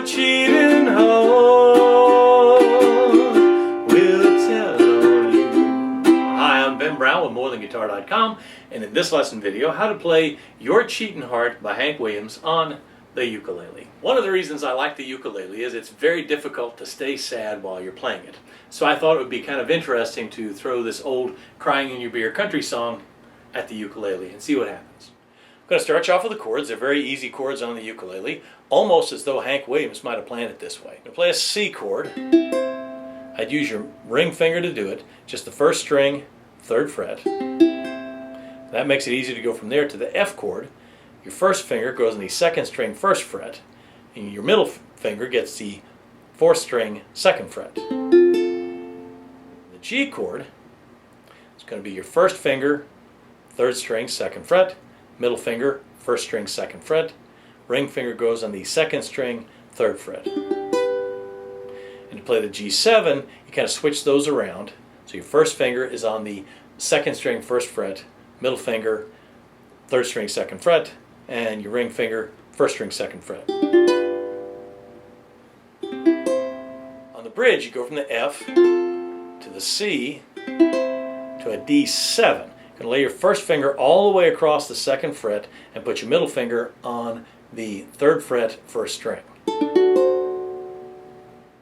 your cheating heart will tell on you. Hi, I'm Ben Brown with MoreThanGuitar.com, and in this lesson video, how to play Your Cheatin' Heart by Hank Williams on the ukulele. One of the reasons I like the ukulele is it's very difficult to stay sad while you're playing it. So I thought it would be kind of interesting to throw this old Crying in Your Beer country song at the ukulele and see what happens. I'm going to start you off with the chords. They're very easy chords on the ukulele, almost as though Hank Williams might have planned it this way. I'm going to play a C chord. I'd use your ring finger to do it, just the first string, 3rd fret. That makes it easy to go from there to the F chord. Your first finger goes on the 2nd string, 1st fret, and your middle finger gets the 4th string, 2nd fret. The G chord is going to be your first finger, 3rd string, 2nd fret, middle finger, 1st string, 2nd fret, ring finger goes on the 2nd string, 3rd fret. And to play the G7, you kind of switch those around. So your first finger is on the 2nd string, 1st fret, middle finger, 3rd string, 2nd fret, and your ring finger, 1st string, 2nd fret. On the bridge, you go from the F to the C to a D7. You're going to lay your first finger all the way across the 2nd fret and put your middle finger on the 3rd fret, 1st string.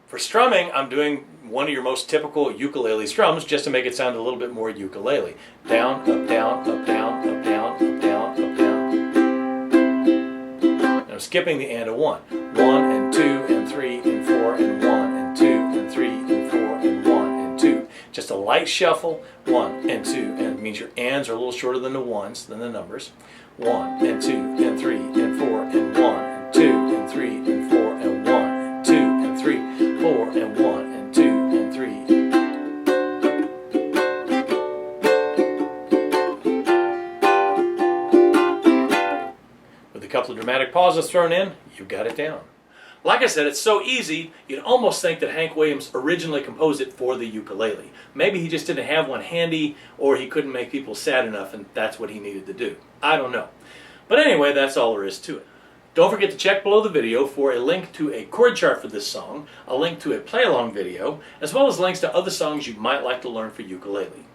For strumming, I'm doing one of your most typical ukulele strums just to make it sound a little bit more ukulele. Down, up, down, up, down, up, down, up, down, up, down. And I'm skipping the and of 1. 1 and 2 and 3 and 4 and 1 and 2 and 3 and 4 and 1 and 2. Just a light shuffle, 1 and 2, and it means your ands are a little shorter than the ones, than the numbers. 1 and 2 and 3 and 4 and 1 and 2 and 3 and 4 and 1 and 2 and 3, 4 and 1 and 2 and 3. With a couple of dramatic pauses thrown in, you've got it down. Like I said, it's so easy, you'd almost think that Hank Williams originally composed it for the ukulele. Maybe he just didn't have one handy, or he couldn't make people sad enough and that's what he needed to do. I don't know. But anyway, that's all there is to it. Don't forget to check below the video for a link to a chord chart for this song, a link to a play-along video, as well as links to other songs you might like to learn for ukulele.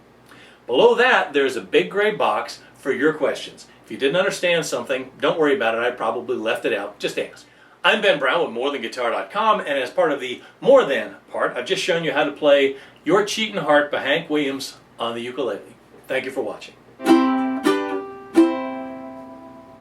Below that, there's a big gray box for your questions. If you didn't understand something, don't worry about it. I probably left it out. Just ask. I'm Ben Brown with MoreThanGuitar.com, and as part of the More Than part, I've just shown you how to play Your Cheatin' Heart by Hank Williams on the ukulele. Thank you for watching.